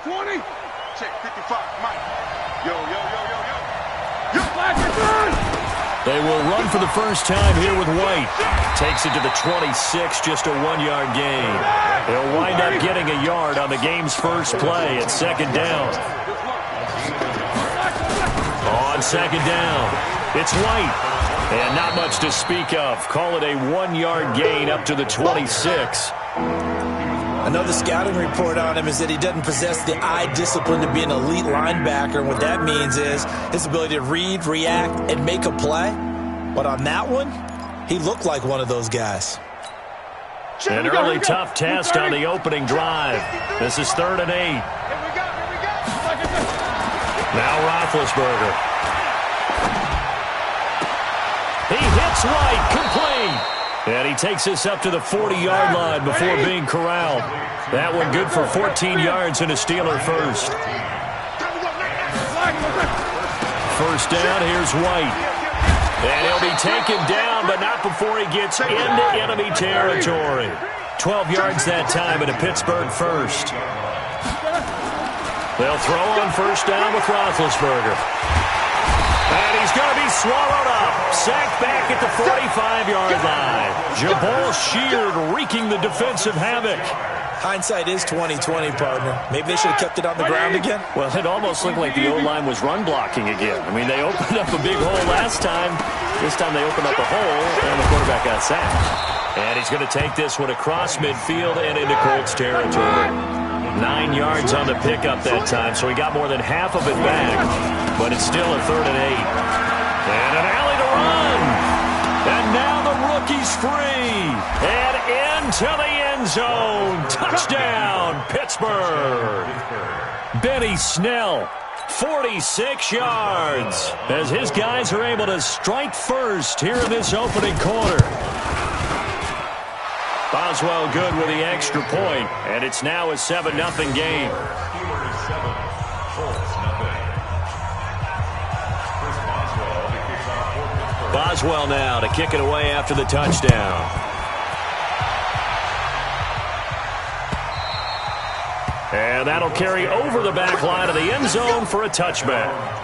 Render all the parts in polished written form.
20. Check 55, Mike. Yo, yo, yo, yo, yo. They will run for the first time here with White. Takes it to the 26, just a 1-yard gain. He'll wind up getting a yard on the game's first play at second down. On second down, it's White. And not much to speak of. Call it a 1-yard gain up to the 26. Another scouting report on him is that he doesn't possess the eye discipline to be an elite linebacker. And what that means is his ability to read, react, and make a play. But on that one, he looked like one of those guys. An early tough test on the opening drive. This is 3rd and 8. Now Roethlisberger. He hits White, complete. And he takes this up to the 40-yard line before being corralled. That one good for 14 yards and a Steeler first. First down, here's White. And he'll be taken down, but not before he gets into enemy territory. 12 yards that time and a Pittsburgh first. They'll throw on first down with Roethlisberger. And he's going to be swallowed up. Sacked back at the 45-yard line. Jabal Sheard wreaking the defensive havoc. Hindsight is 20/20, partner. Maybe they should have kept it on the ground again. Well, it almost looked like the O-line was run blocking again. I mean, they opened up a big hole last time. This time they opened up a hole, and the quarterback got sacked. And he's going to take this one across midfield and into Colts territory. 9 yards on the pickup that time, so he got more than half of it back. But it's still a 3rd and 8. And an alley to run. And now the rookie's free. And into the end zone. Touchdown, Pittsburgh. Benny Snell, 46 yards. As his guys are able to strike first here in this opening quarter. Boswell good with the extra point, and it's now a 7-0 game. Boswell now to kick it away after the touchdown. And that'll carry over the back line of the end zone for a touchback.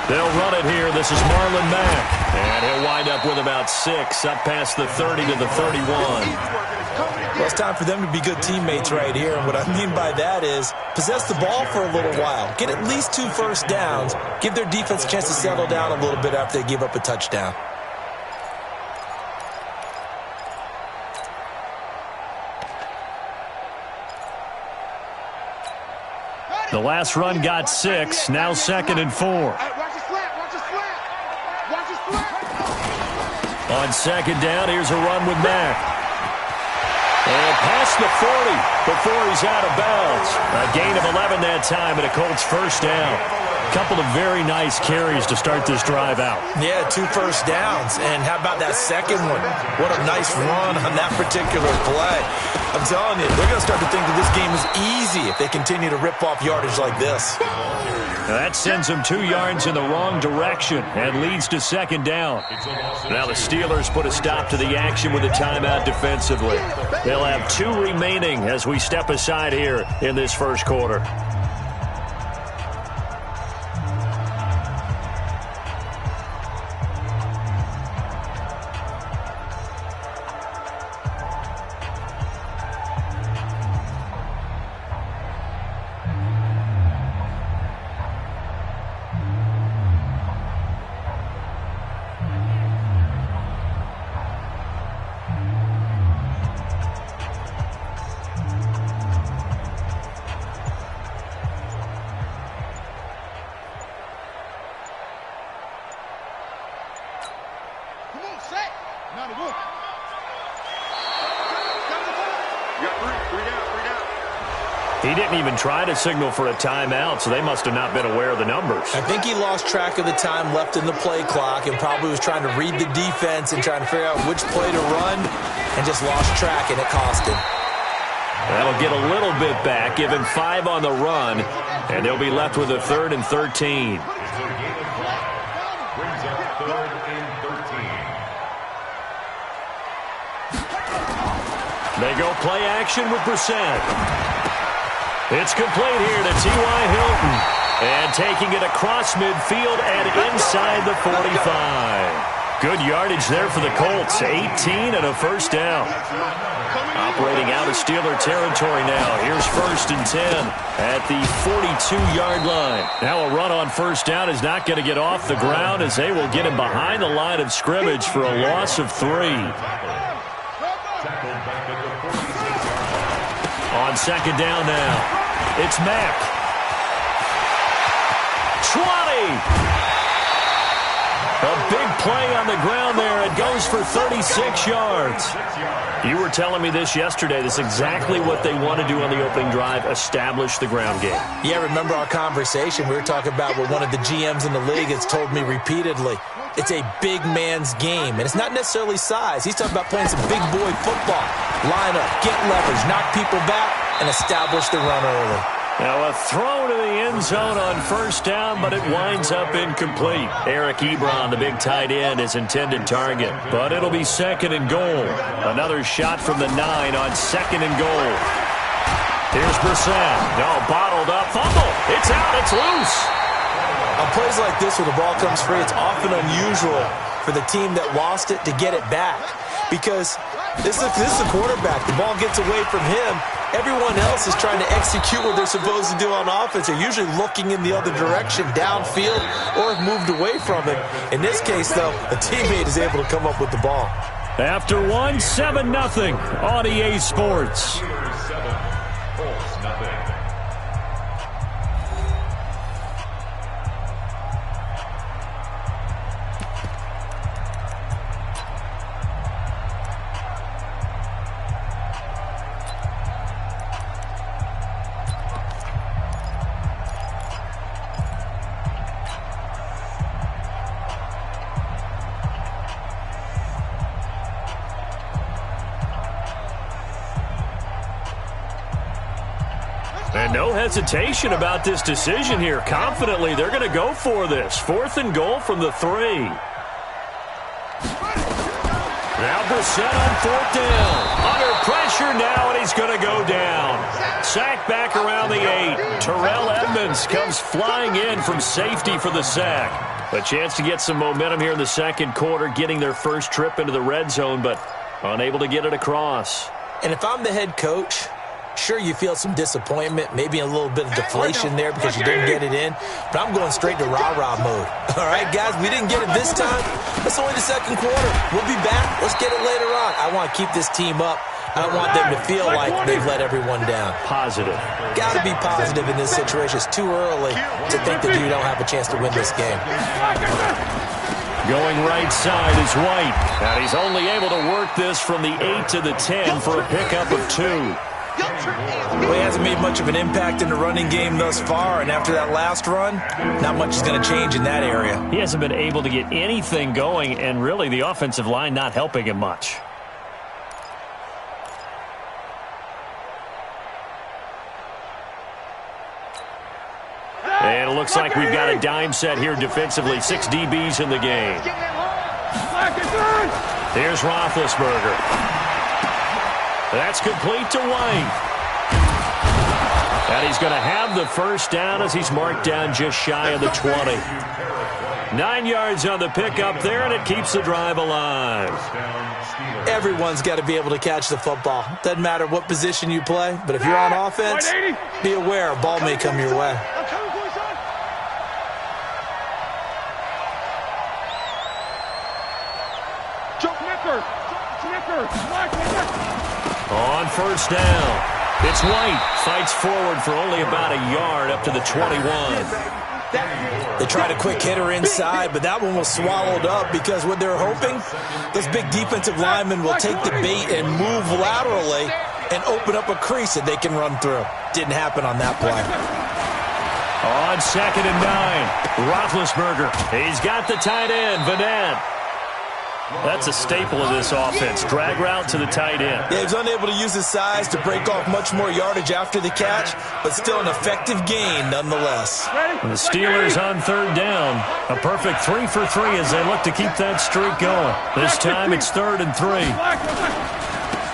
They'll run it here. This is Marlon Mack. And he'll wind up with about 6, up past the 30 to the 31. Well, it's time for them to be good teammates right here. And what I mean by that is possess the ball for a little while. Get at least 2 first downs. Give their defense a chance to settle down a little bit after they give up a touchdown. The last run got 6. Now 2nd and 4. On second down, here's a run with Mack. And past the 40 before he's out of bounds. A gain of 11 that time and a Colts first down. Couple of very nice carries to start this drive out. Yeah, 2 first downs. And how about that second one? What a nice run on that particular play. I'm telling you, they're going to start to think that this game is easy if they continue to rip off yardage like this. Now that sends them 2 yards in the wrong direction and leads to second down. Now the Steelers put a stop to the action with a timeout defensively. They'll have 2 remaining as we step aside here in this first quarter. He didn't even try to signal for a timeout, so they must have not been aware of the numbers. I think he lost track of the time left in the play clock and probably was trying to read the defense and trying to figure out which play to run and just lost track, and it cost him. That'll get a little bit back, give him 5 on the run, and they'll be left with a 3rd and 13. They go play action with Brissett. It's complete here to T.Y. Hilton. And taking it across midfield and inside the 45. Good yardage there for the Colts. 18 and a first down. Operating out of Steeler territory now. Here's 1st and 10 at the 42-yard line. Now a run on first down is not going to get off the ground as they will get him behind the line of scrimmage for a loss of 3. On 2nd down now, it's Mack. 20! A big play on the ground there. It goes for 36 yards. You were telling me this yesterday. This is exactly what they want to do on the opening drive, establish the ground game. Yeah, remember our conversation? We were talking about what one of the GMs in the league has told me repeatedly. It's a big man's game, and it's not necessarily size. He's talking about playing some big boy football. Line up, get leverage, knock people back, and establish the run early. Now a throw to the end zone on first down, but it winds up incomplete. Eric Ebron, the big tight end, is intended target, but it'll be 2nd and goal. Another shot from the 9 on 2nd and goal. Here's Brissett. No, bottled up. Fumble. It's out. It's loose. On plays like this where the ball comes free, it's often unusual for the team that lost it to get it back because this is the quarterback. The ball gets away from him. Everyone else is trying to execute what they're supposed to do on offense. They're usually looking in the other direction, downfield, or have moved away from him. In this case, though, a teammate is able to come up with the ball. After 1, 7-0 on EA Sports. And no hesitation about this decision here. Confidently, they're going to go for this. 4th and goal from the 3. Now Brissett on 4th down. Under pressure now, and he's going to go down. Sack back around the 8. Terrell Edmonds comes flying in from safety for the sack. A chance to get some momentum here in the 2nd quarter, getting their first trip into the red zone, but unable to get it across. And if I'm the head coach, sure, you feel some disappointment, maybe a little bit of deflation there because you didn't get it in, but I'm going straight to rah-rah mode. All right, guys, we didn't get it this time. It's only the 2nd quarter. We'll be back. Let's get it later on. I want to keep this team up. I don't want them to feel like they've let everyone down. Positive. Got to be positive in this situation. It's too early to think that you don't have a chance to win this game. Going right side is White. And he's only able to work this from the 8 to the 10 for a pickup of 2. Well, he hasn't made much of an impact in the running game thus far, and after that last run, not much is going to change in that area. He hasn't been able to get anything going, and really the offensive line not helping him much. And it looks like we've got a dime set here defensively. 6 DBs in the game. Here's Roethlisberger. That's complete to White. And he's going to have the first down as he's marked down just shy of the 20. 9 yards on the pickup there, and it keeps the drive alive. Everyone's got to be able to catch the football. Doesn't matter what position you play, but if you're on offense, be aware a ball may come your way. On first down, it's White. Fights forward for only about a yard up to the 21. They tried a quick hitter inside, but that one was swallowed up because what they're hoping, those big defensive linemen will take the bait and move laterally and open up a crease that they can run through. Didn't happen on that play. On 2nd and 9, Roethlisberger. He's got the tight end, Vanette. That's a staple of this offense. Drag route to the tight end. Yeah, he was unable to use his size to break off much more yardage after the catch, but still an effective gain nonetheless. And the Steelers on 3rd down. A perfect 3 for 3 as they look to keep that streak going. This time it's 3rd and 3.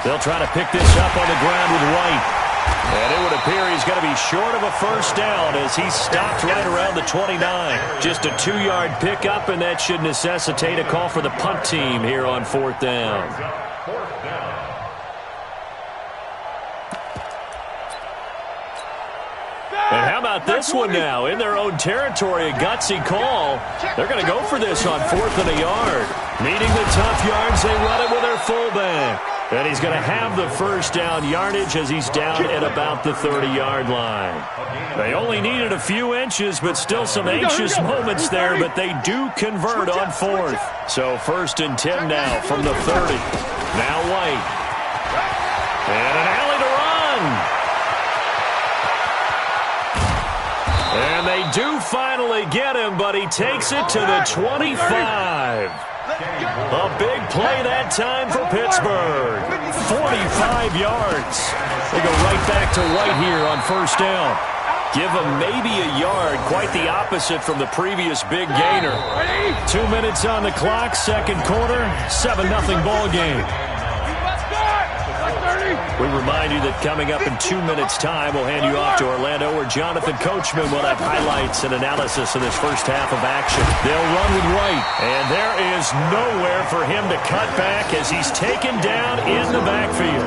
They'll try to pick this up on the ground with White. And it would appear he's going to be short of a first down as he's stopped right around the 29. Just a 2-yard pickup, and that should necessitate a call for the punt team here on 4th down. And how about this one now? In their own territory, a gutsy call. They're going to go for this on 4th and a yard. Needing the tough yards, they run it with their fullback. And he's going to have the first down yardage as he's down at about the 30-yard line. They only needed a few inches, but still some anxious moments there, but they do convert on 4th. So 1st and 10 now from the 30. Now White. And an alley to run. And they do finally get him, but he takes it to the 25. A big play that time for Pittsburgh. 45 yards. They go right back to White here on 1st down. Give him maybe a yard. Quite the opposite from the previous big gainer. 2 minutes on the clock, 2nd quarter, 7-0 ball game. We remind you that coming up in 2 minutes' time, we'll hand you off to Orlando, where Jonathan Coachman will have highlights and analysis of this first half of action. They'll run with White, and there is nowhere for him to cut back as he's taken down in the backfield.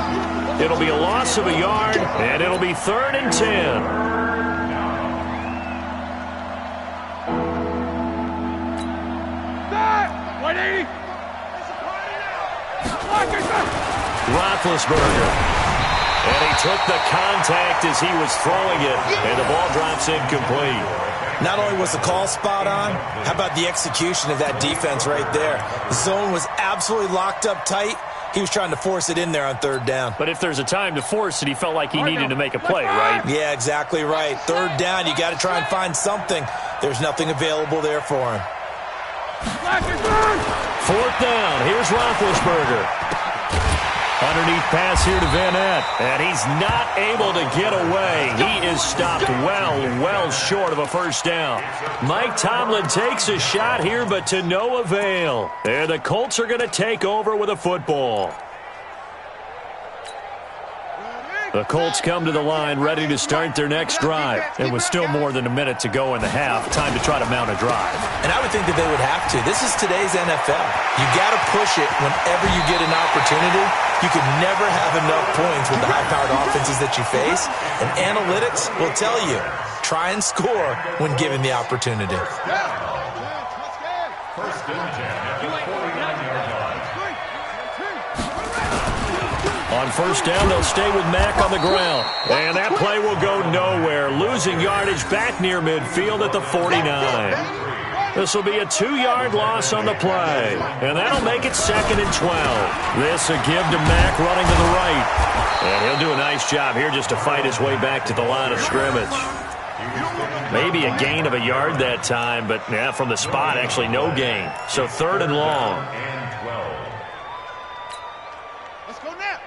It'll be a loss of a yard, and it'll be 3rd and 10. Roethlisberger. And he took the contact as he was throwing it, and the ball drops incomplete. Not only was the call spot on, how about the execution of that defense right there? The zone was absolutely locked up tight. He was trying to force it in there on 3rd down. But if there's a time to force it, he felt like he needed to make a play, right? Yeah, exactly right. 3rd down, you got to try and find something. There's nothing available there for him. 4th down, here's Roethlisberger. Underneath pass here to Vanette, and he's not able to get away. He is stopped well short of a first down. Mike Tomlin takes a shot here, but to no avail. And the Colts are going to take over with a football. The Colts come to the line ready to start their next drive. And with still more than a minute to go in the half, time to try to mount a drive. And I would think that they would have to. This is today's NFL. You got to push it whenever you get an opportunity. You can never have enough points with the high-powered offenses that you face. And analytics will tell you, try and score when given the opportunity. On 1st down, they'll stay with Mack on the ground. And that play will go nowhere. Losing yardage back near midfield at the 49. This will be a 2-yard loss on the play. And that'll make it 2nd and 12. This a give to Mack running to the right. And he'll do a nice job here just to fight his way back to the line of scrimmage. Maybe a gain of a yard that time, but yeah, from the spot, actually no gain. So 3rd and long. Let's go now.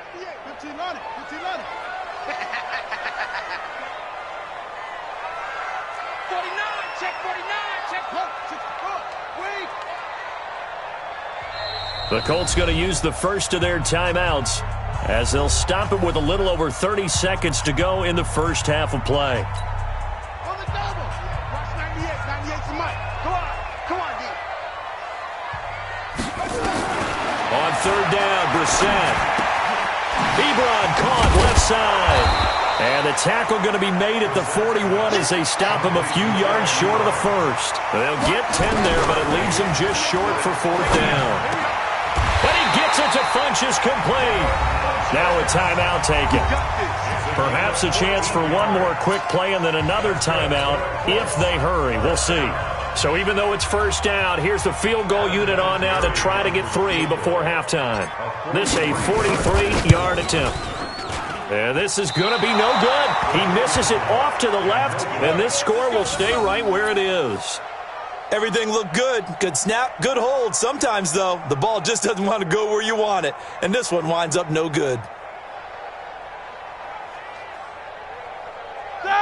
15 on it. 15 on it. 49. Check 49. Check 64. Wait. The Colts going to use the first of their timeouts as they'll stop it with a little over 30 seconds to go in the first half of play. On the double. Watch 98. 98 to Mike. Come on. Come on, D. On 3rd down, Brissett. Ebron caught left side. And the tackle going to be made at the 41 as they stop him a few yards short of the first. They'll get 10 there, but it leaves them just short for 4th down. But he gets it to Funchess complete. Now a timeout taken. Perhaps a chance for one more quick play and then another timeout if they hurry. We'll see. So even though it's 1st down, here's the field goal unit on now to try to get 3 before halftime. This a 43-yard attempt. And this is going to be no good. He misses it off to the left, and this score will stay right where it is. Everything looked good. Good snap, good hold. Sometimes, though, the ball just doesn't want to go where you want it. And this one winds up no good.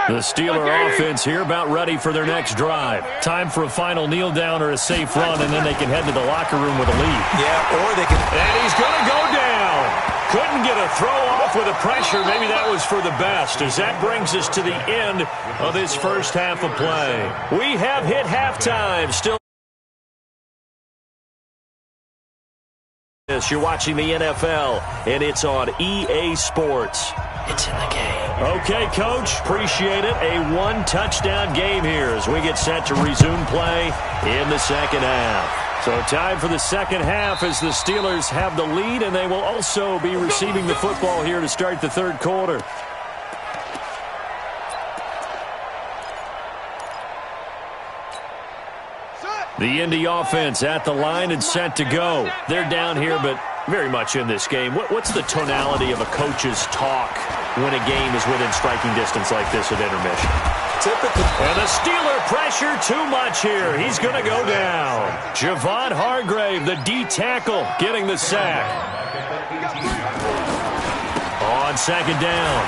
The Steeler offense here about ready for their next drive. Time for a final kneel down or a safe run, and then they can head to the locker room with a lead. Yeah, or they can... And he's going to go down. Couldn't get a throw off with the pressure. Maybe that was for the best, as that brings us to the end of this first half of play. We have hit halftime. Still, you're watching the NFL, and it's on EA Sports. It's in the game. Okay, Coach, appreciate it. A one-touchdown game here as we get set to resume play in the second half. So time for the second half as the Steelers have the lead, and they will also be receiving the football here to start the third quarter. The Indy offense at the line and set to go. They're down here, but very much in this game. What's the tonality of a coach's talk when a game is within striking distance like this at intermission? Typically. And the Steeler pressure too much here. He's going to go down. Javon Hargrave, the D tackle, getting the sack. On second down,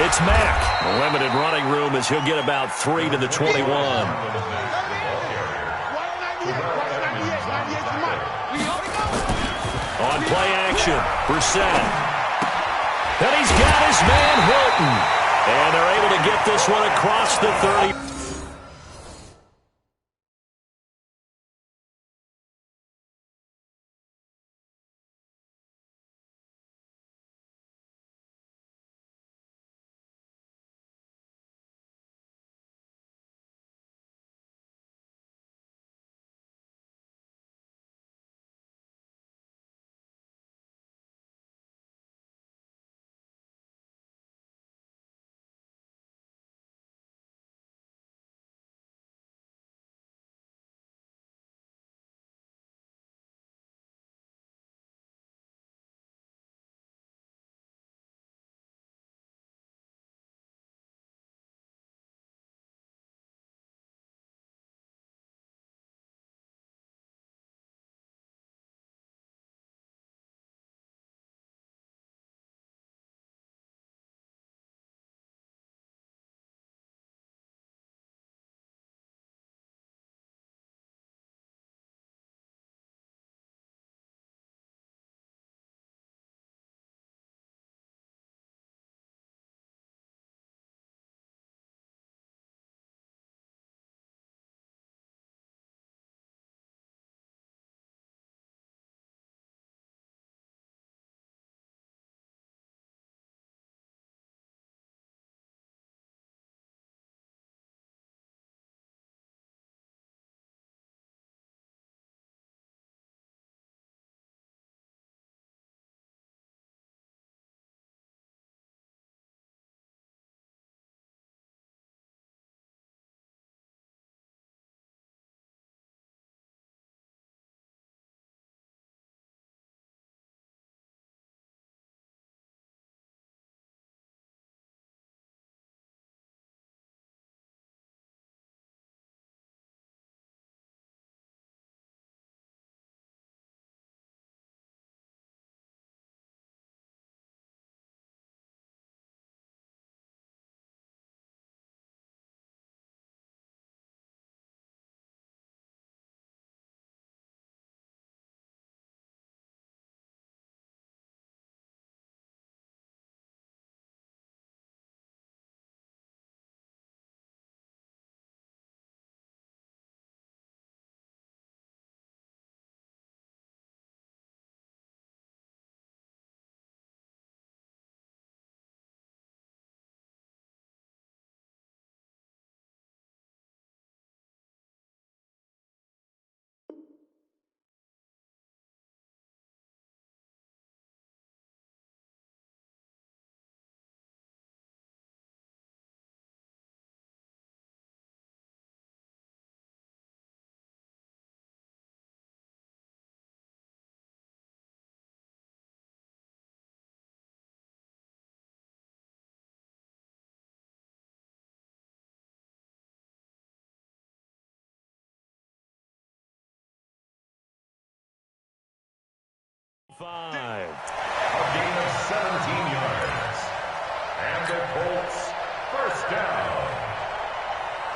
it's Mack. Limited running room as he'll get about 3 to the 21. On play action, Brissett. And he's got his man Hilton. And they're able to get this one across the 30. 5. A gain of 17 yards. And the Colts, first down.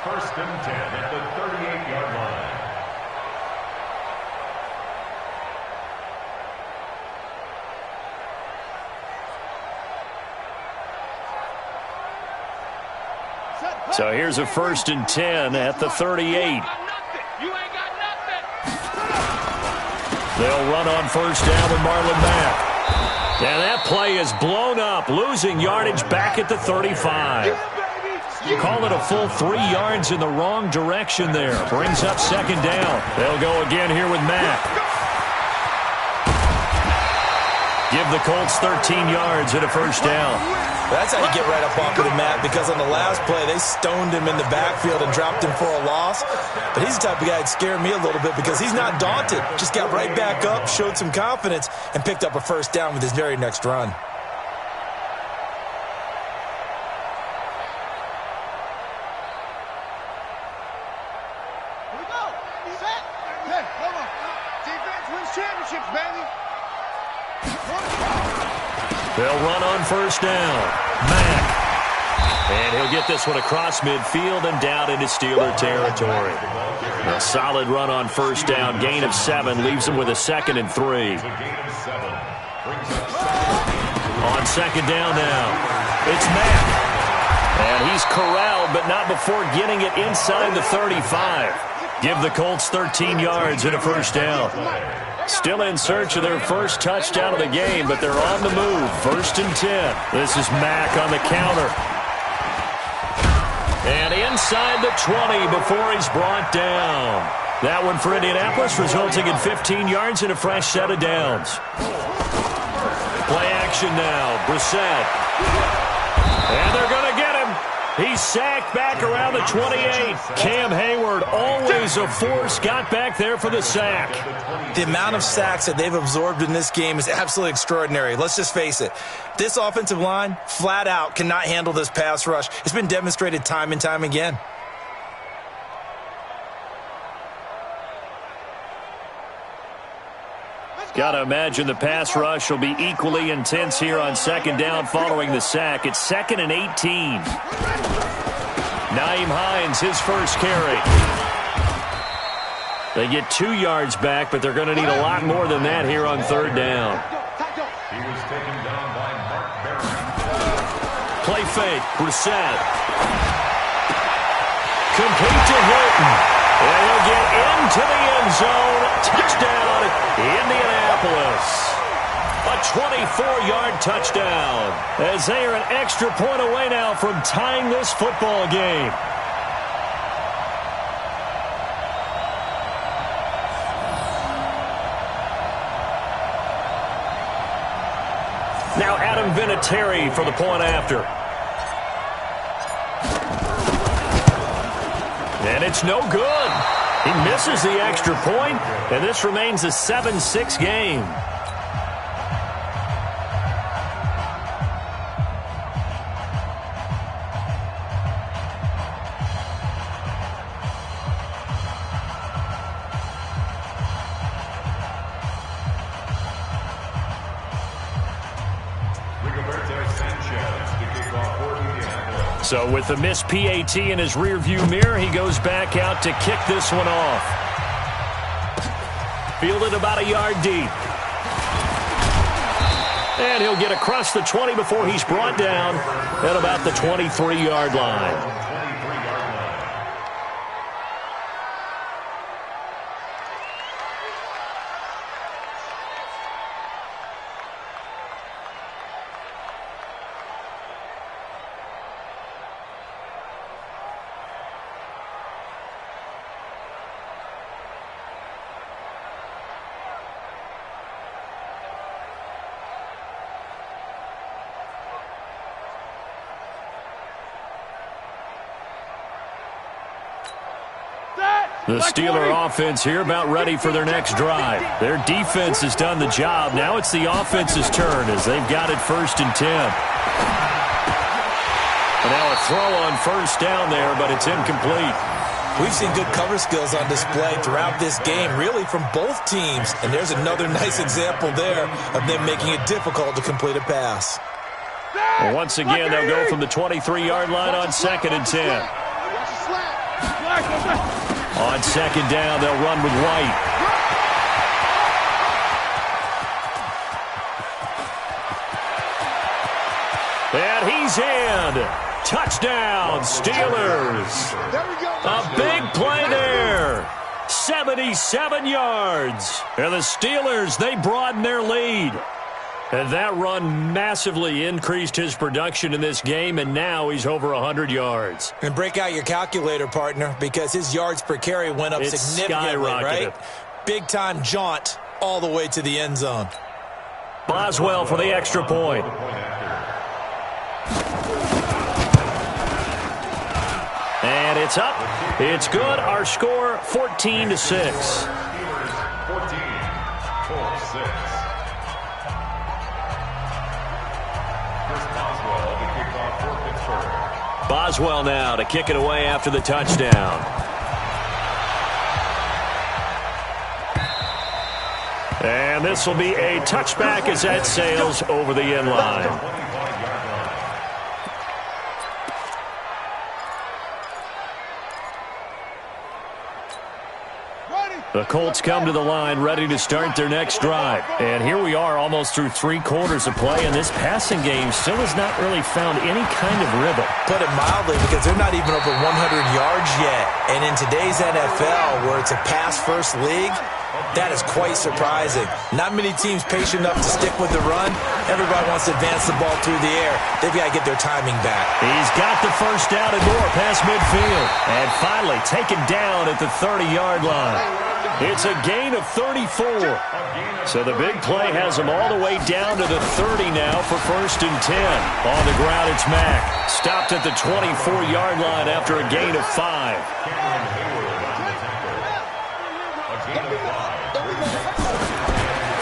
1st and 10 at the 38-yard line. So here's a 1st and 10 at the 38. They'll run on 1st down with Marlon Mack. And that play is blown up, losing yardage back at the 35. Call it a full 3 yards in the wrong direction there. Brings up 2nd down. They'll go again here with Mack. Give the Colts 13 yards at a 1st down. That's how you get right up off of the mat, because on the last play, they stoned him in the backfield and dropped him for a loss. But he's the type of guy that scared me a little bit because he's not daunted. Just got right back up, showed some confidence, and picked up a 1st down with his very next run. Here we go. Set. Hey, hold on. Defense wins championships, baby. They'll run on 1st down. Mack. And he'll get this one across midfield and down into Steeler territory. A solid run on 1st down. Gain of 7 leaves him with a 2nd and 3. On 2nd down now, it's Mack. And he's corralled, but not before getting it inside the 35. Give the Colts 13 yards and a 1st down. Still in search of their first touchdown of the game, but they're on the move. 1st and 10. This is Mack on the counter. And inside the 20 before he's brought down. That one for Indianapolis, resulting in 15 yards and a fresh set of downs. Play action now. Brissett. And they're going to get him. He's sacked back around the 28. Cam Hayward, always a force, got back there for the sack. The amount of sacks that they've absorbed in this game is absolutely extraordinary. Let's just face it. This offensive line, flat out, cannot handle this pass rush. It's been demonstrated time and time again. Got to imagine the pass rush will be equally intense here on 2nd down following the sack. It's 2nd and 18. Nyheim Hines, his first carry. They get 2 yards back, but they're going to need a lot more than that here on 3rd down. He was taken down by Mark Barron. Play fake, Brissett. Complete to Hilton. And he'll get into the end zone. Touchdown, Indianapolis. A 24-yard touchdown. As they are an extra point away now from tying this football game. Now Adam Vinatieri for the point after. And it's no good. He misses the extra point, and this remains a 7-6 game. So with the missed PAT in his rearview mirror, he goes back out to kick this one off. Fielded about a yard deep. And he'll get across the 20 before he's brought down at about the 23-yard line. The Steeler offense here about ready for their next drive. Their defense has done the job. Now it's the offense's turn as they've got it 1st and 10. And now a throw on 1st down there, but it's incomplete. We've seen good cover skills on display throughout this game, really from both teams. And there's another nice example there of them making it difficult to complete a pass. Well, once again, they'll go from the 23-yard line on 2nd and 10. On 2nd down, they'll run with White. And he's in. Touchdown, Steelers. A big play there. 77 yards. And the Steelers, they broaden their lead. And that run massively increased his production in this game, and now he's over 100 yards. And break out your calculator, partner, because his yards per carry went up significantly, right? Big-time jaunt all the way to the end zone. Boswell for the extra point. And it's up. It's good. Our score, 14-6. 14-6. Boswell now to kick it away after the touchdown. And this will be a touchback as that sails over the end line. The Colts come to the line ready to start their next drive. And here we are almost through 3 quarters of play, and this passing game still has not really found any kind of rhythm. Put it mildly, because they're not even over 100 yards yet. And in today's NFL, where it's a pass-first league, that is quite surprising. Not many teams patient enough to stick with the run. Everybody wants to advance the ball through the air. They've got to get their timing back. He's got the first down and more past midfield. And finally taken down at the 30-yard line. It's a gain of 34. So the big play has them all the way down to the 30 now for 1st and 10. On the ground, it's Mack. Stopped at the 24-yard line after a gain of 5.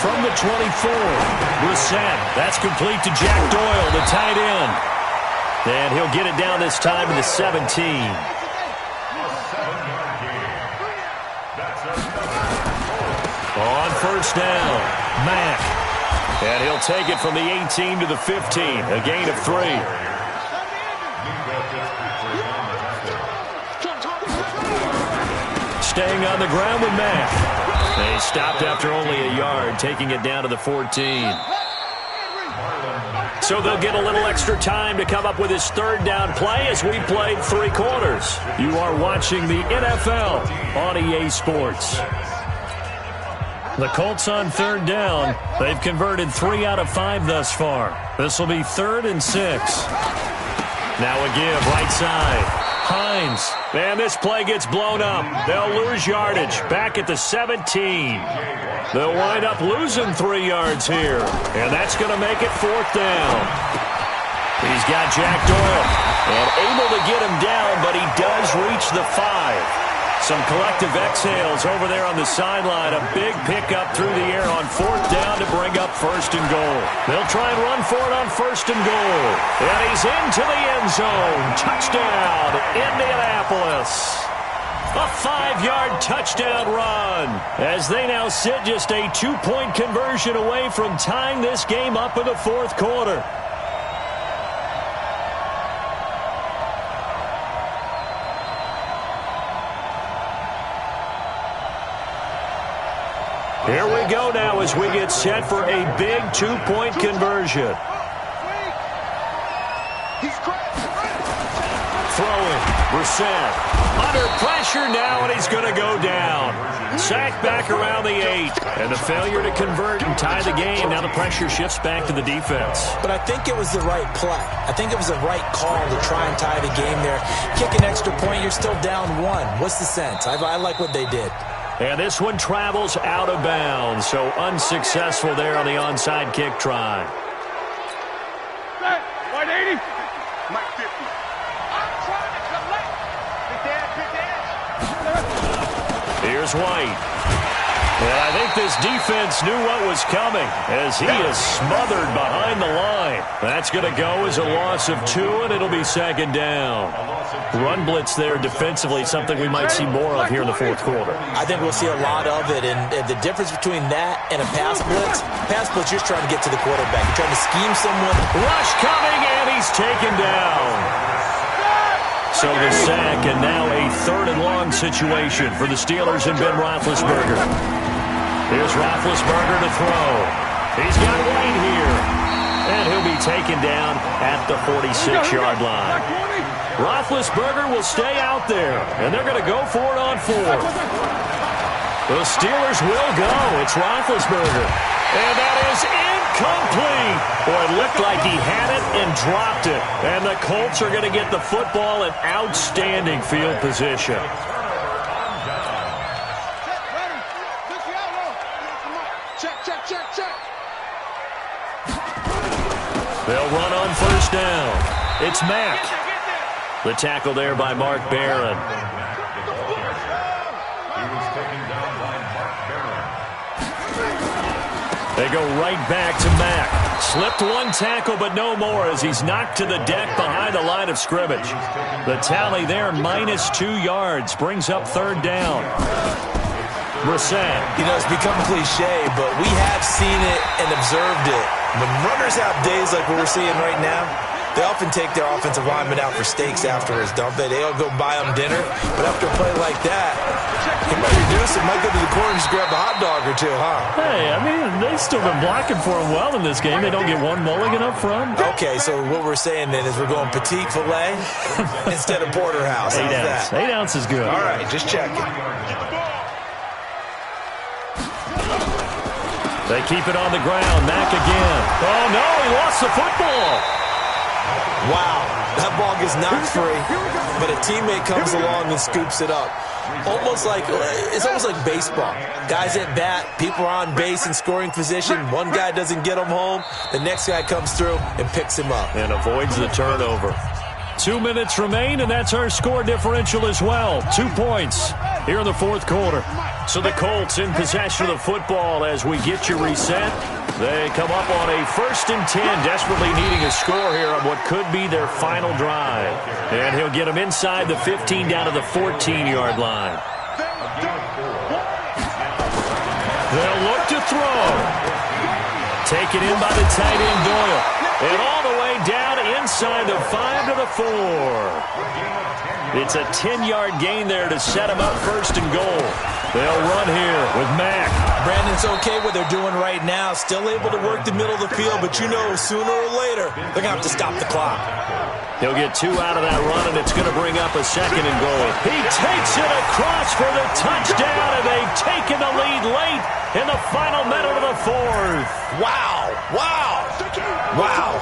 From the 24, Brissett. That's complete to Jack Doyle, the tight end. And he'll get it down this time to the 17. On 1st down, Mack. And he'll take it from the 18 to the 15, a gain of 3. Staying on the ground with Mack. They stopped after only a yard, taking it down to the 14. So they'll get a little extra time to come up with his 3rd down play as we played 3 quarters. You are watching the NFL on EA Sports. The Colts on 3rd down. They've converted 3 out of 5 thus far. This will be 3rd and 6. Now a give, right side. Hines. Man, this play gets blown up. They'll lose yardage. Back at the 17. They'll wind up losing 3 yards here. And that's going to make it 4th down. He's got Jack Doyle. And able to get him down, but he does reach the 5. Some collective exhales over there on the sideline. A big pickup through the air on 4th down to bring up 1st and goal. They'll try and run for it on 1st and goal. And he's into the end zone. Touchdown, Indianapolis. A 5-yard touchdown run as they now sit just a 2-point conversion away from tying this game up in the 4th quarter. Here we go now as we get set for a big 2-point conversion. Throwing, Brissett. Under pressure now, and he's going to go down. Sacked back around the 8. And the failure to convert and tie the game. Now the pressure shifts back to the defense. But I think it was the right play. I think it was the right call to try and tie the game there. Kick an extra point, you're still down 1. What's the sense? I like what they did. And this one travels out of bounds, so unsuccessful there on the onside kick try. 180. Mike 50. I'm trying to collect. Big dad. Here's White. And I think this defense knew what was coming as he is smothered behind the line. That's going to go as a loss of 2, and it'll be second down. Run blitz there defensively, something we might see more of here in the fourth quarter. I think we'll see a lot of it, and the difference between that and a pass blitz, you're just trying to get to the quarterback. You're trying to scheme someone. Rush coming, and he's taken down. So the sack, and now a 3rd and long situation for the Steelers and Ben Roethlisberger. Here's Roethlisberger to throw. He's got White here. And he'll be taken down at the 46-yard line. Roethlisberger will stay out there, and they're going to go for it on 4th. The Steelers will go. It's Roethlisberger. And that is incomplete. Boy, it looked like he had it and dropped it. And the Colts are going to get the football in outstanding field position. They'll run on 1st down. It's Mack. The tackle there by Mark Barron. They go right back to Mack. Slipped one tackle, but no more as he's knocked to the deck behind the line of scrimmage. The tally there, -2 yards, brings up 3rd down. Brissett. You know, it's become cliche, but we have seen it and observed it. When runners have days like what we're seeing right now, they often take their offensive linemen out for steaks afterwards, don't they? They all go buy them dinner. But after a play like that, he might reduce it, might go to the corner and just grab a hot dog or 2, huh? Hey, I mean, they've still been blocking for him well in this game. They don't get one mulligan up front. Okay, so what we're saying then is we're going petite filet instead of porterhouse. 8 ounce. 8 ounce is good. All right, just checking. They keep it on the ground. Mack again. Oh, no, he lost the football. Wow, that ball gets knocked free, but a teammate comes along and scoops it up. It's almost like baseball. Guys at bat, people are on base in scoring position. One guy doesn't get him home. The next guy comes through and picks him up. And avoids the turnover. 2 minutes remain, and that's our score differential as well. 2 points here in the fourth quarter. So the Colts in possession of the football as we get you reset. They come up on a 1st and 10, desperately needing a score here on what could be their final drive. And he'll get them inside the 15 down to the 14-yard line. They'll look to throw. Taken in by the tight end Doyle. And all the way down inside the 5 to the 4. It's a 10-yard gain there to set him up 1st and goal. They'll run here with Mack. Brandon's okay what they're doing right now. Still able to work the middle of the field, but you know sooner or later they're going to have to stop the clock. He'll get 2 out of that run, and it's going to bring up a 2nd and goal. He takes it across for the touchdown, and they've taken the lead late in the final minute of the 4th. Wow.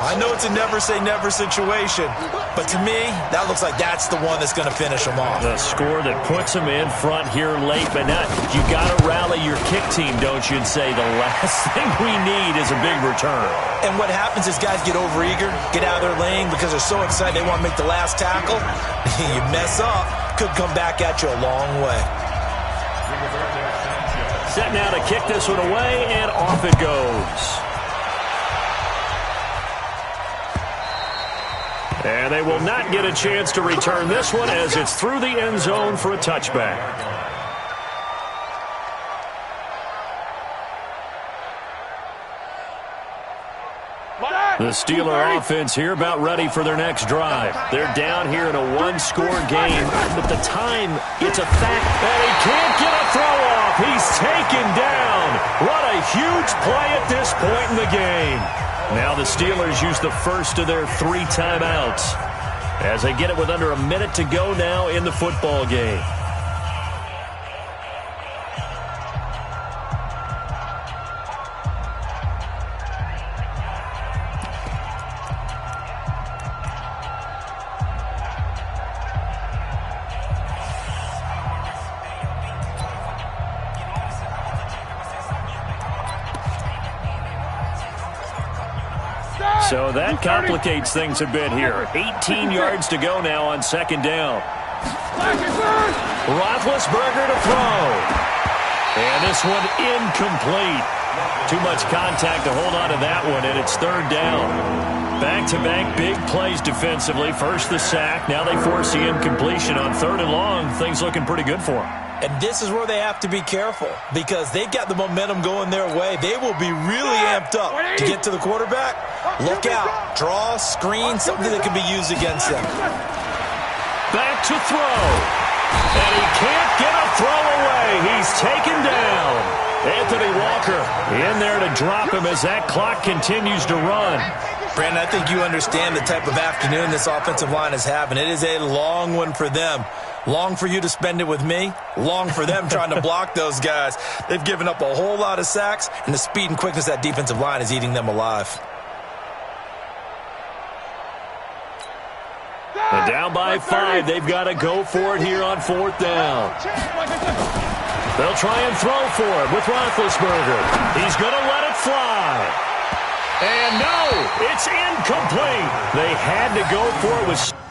I know it's a never-say-never situation, but to me, that looks like that's the one that's going to finish them off. The score that puts them in front here late, but now you got to rally your kick team, don't you, and say the last thing we need is a big return. And what happens is guys get overeager, get out of their lane because they're so excited they want to make the last tackle. You mess up, could come back at you a long way. Set now to kick this one away, and off it goes. And they will not get a chance to return this one as it's through the end zone for a touchback. The Steeler offense here about ready for their next drive. They're down here in a one-score game, but the time, it's a fact that he can't get a throw off. He's taken down. What a huge play at this point in the game. Now the Steelers use the first of their 3 timeouts as they get it with under a minute to go now in the football game. So that complicates things a bit here. 18 yards to go now on 2nd down. Roethlisberger to throw. And this one incomplete. Too much contact to hold on to that one, and it's third down. Back-to-back big plays defensively. First the sack. Now they force the incompletion on third and long. Things looking pretty good for them. And this is where they have to be careful because they've got the momentum going their way. They will be really amped up to get to the quarterback. Look out. Draw, screen, something that can be used against them. Back to throw. And he can't get a throw away. He's taken down. Anthony Walker in there to drop him as that clock continues to run. Brandon, I think you understand the type of afternoon this offensive line is having. It is a long one for them. Long for you to spend it with me. Long for them trying to block those guys. They've given up a whole lot of sacks, and the speed and quickness of that defensive line is eating them alive. And down by 5. They've got to go for it here on fourth down. They'll try and throw for it with Roethlisberger. He's going to let it fly. And no, it's incomplete. They had to go for it with...